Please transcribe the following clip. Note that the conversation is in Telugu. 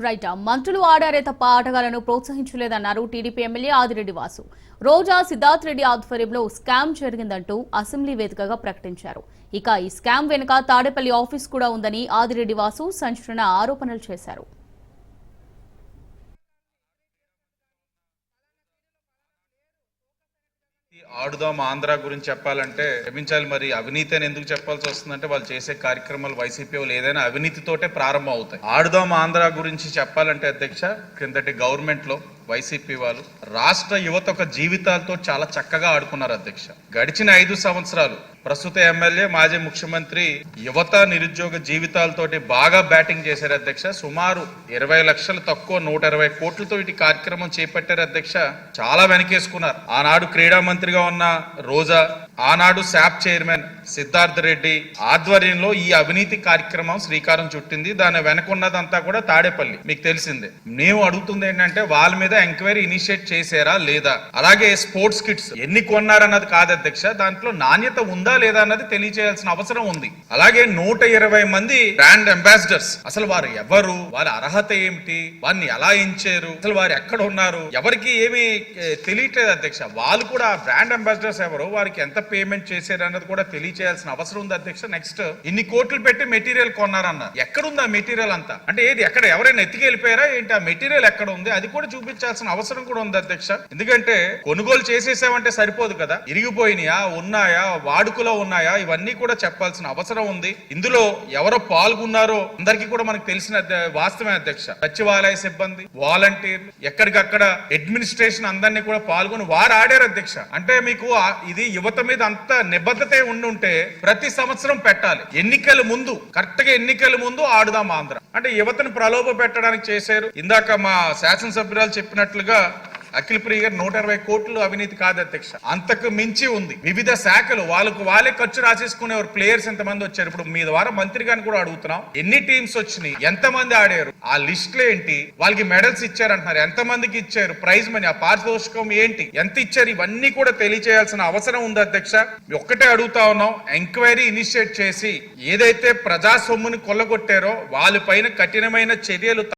రైట్. మంత్రులు ఆడారే తప్ప ఆటగాళ్లను ప్రోత్సహించలేదన్నారు టీడీపీ ఎమ్మెల్యే ఆదిరెడ్డి వాసు. రోజా సిద్ధార్థ్ రెడ్డి ఆధ్వర్యంలో స్కామ్ జరిగిందంటూ అసెంబ్లీ వేదికగా ప్రకటించారు. ఇక ఈ స్కామ్ వెనుక తాడేపల్లి ఆఫీస్ కూడా ఉందని ఆదిరెడ్డి వాసు సంచలన ఆరోపణలు చేశారు. ఆడుదాం ఆంధ్ర గురించి చెప్పాలంటే క్షమించాలి, మరి అవినీతి అని ఎందుకు చెప్పాల్సి వస్తుందంటే వాళ్ళు చేసే కార్యక్రమాలు వైసీపీ వాళ్ళు ఏదైనా అవినీతితోటే ప్రారంభం అవుతాయి. ఆడుదాం ఆంధ్ర గురించి చెప్పాలంటే అధ్యక్ష, క్రిందటి గవర్నమెంట్ లో వైసీపీ వాళ్ళు రాష్ట్ర యువత ఒక జీవితాలతో చాలా చక్కగా ఆడుకున్నారు అధ్యక్ష. గడిచిన 5 సంవత్సరాలు ప్రస్తుత ఎమ్మెల్యే మాజీ ముఖ్యమంత్రి యువత నిరుద్యోగ జీవితాలతోటి బాగా బ్యాటింగ్ చేశారు అధ్యక్ష. సుమారు 20 లక్షలు తక్కువ 120 కోట్లతో ఇటు కార్యక్రమం చేపట్టారు అధ్యక్ష. చాలా వెనకేసుకున్నారు. ఆనాడు క్రీడా మంత్రిగా ఉన్న రోజా, ఆనాడు శాప్ చైర్మన్ సిద్ధార్థ్ రెడ్డి ఆధ్వర్యంలో ఈ అవినీతి కార్యక్రమం శ్రీకారం చుట్టింది. దాని వెనకున్నదంతా కూడా తాడేపల్లి, మీకు తెలిసిందే. మేము అడుగుతుంది ఏంటంటే వాళ్ళ మీద ఎంక్వైరీ ఇనిషియేట్ చేశారా లేదా, అలాగే స్పోర్ట్స్ కిట్స్ ఎన్ని కొన్నారన్నది కాదు అధ్యక్ష, దాంట్లో నాణ్యత ఉందా లేదా అన్నది తెలియజేయాల్సిన అవసరం ఉంది. అలాగే 120 మంది బ్రాండ్ అంబాసిడర్స్, అసలు వారు ఎవరు, వారి అర్హత ఏమిటి, వారిని ఎలా ఎంచారు, అసలు వారు ఎక్కడ ఉన్నారు, ఎవరికి ఏమి తెలియట్లేదు అధ్యక్ష. వాళ్ళు కూడా బ్రాండ్ అంబాసిడర్స్ ఎవరు, వారికి ఎంత పేమెంట్ చేశారు అన్నది కూడా తెలియజేయాల్సిన అవసరం ఉంది అధ్యక్ష. నెక్స్ట్ ఇన్ని కోట్లు పెట్టి మెటీరియల్ కొన్నారన్నారు. ఎక్కడుంది ఆ మెటీరియల్ అంతా? అంటే ఏది, ఎక్కడ ఎవరైనా ఎత్తికెళ్ళిపోయారా ఏంటి? ఆ మెటీరియల్ ఎక్కడ ఉంది అది కూడా చూపించాల్సిన అవసరం కూడా ఉంది అధ్యక్ష. ఎందుకంటే కొనుగోలు చేసేసామంటే సరిపోదు కదా, ఇరిగిపోయినాయా, ఉన్నాయా, వాడుకలో ఉన్నాయా, ఇవన్నీ కూడా చెప్పాల్సిన అవసరం ఉంది. ఇందులో ఎవరో పాల్గొన్నారో అందరికీ కూడా మనకు తెలిసిన వాస్తవమే అధ్యక్ష. సచివాలయ సిబ్బంది, వాలంటీర్లు, ఎక్కడికక్కడ అడ్మినిస్ట్రేషన్ అందరినీ కూడా పాల్గొని వారు ఆడారు అధ్యక్ష. అంటే మీకు ఇది యువత మీద అంత నిబద్ధత ఉండుంటే ప్రతి సంవత్సరం పెట్టాలి. ఎన్నికల ముందు, కరెక్ట్ గా ఎన్నికల ముందు ఆడుదాం ఆంధ్ర అంటే యువతను ప్రలోభ పెట్టడానికి చేశారు. ఇందాక మా శాసనసభ్యురాలు చెప్పినట్లుగా అఖిల ప్రియ గారు 120 కోట్లు అవినీతి కాదు అధ్యక్ష, అంతకు మించి ఉంది. వివిధ శాఖలు వాళ్ళే ఖర్చు రాసేసుకునేవారు. ప్లేయర్స్ ఎంతమంది వచ్చారు, ఇప్పుడు మీ ద్వారా మంత్రి గారిని కూడా అడుగుతున్నాం, ఎన్ని టీమ్స్ వచ్చినాయి, ఎంతమంది ఆడారు, ఆ లిస్టులు ఏంటి, వాళ్ళకి మెడల్స్ ఇచ్చారంటున్నారు, ఎంతమందికి ఇచ్చారు, ప్రైజ్ మనీ, ఆ పారితోషికం ఏంటి, ఎంత ఇచ్చారు, ఇవన్నీ కూడా తెలియజేయాల్సిన అవసరం ఉంది అధ్యక్ష. ఒక్కటే అడుగుతా ఉన్నాం, ఎంక్వైరీ ఇనిషియేట్ చేసి ఏదైతే ప్రజా సొమ్ముని కొల్లగొట్టారో వాళ్ళపైన కఠినమైన చర్యలు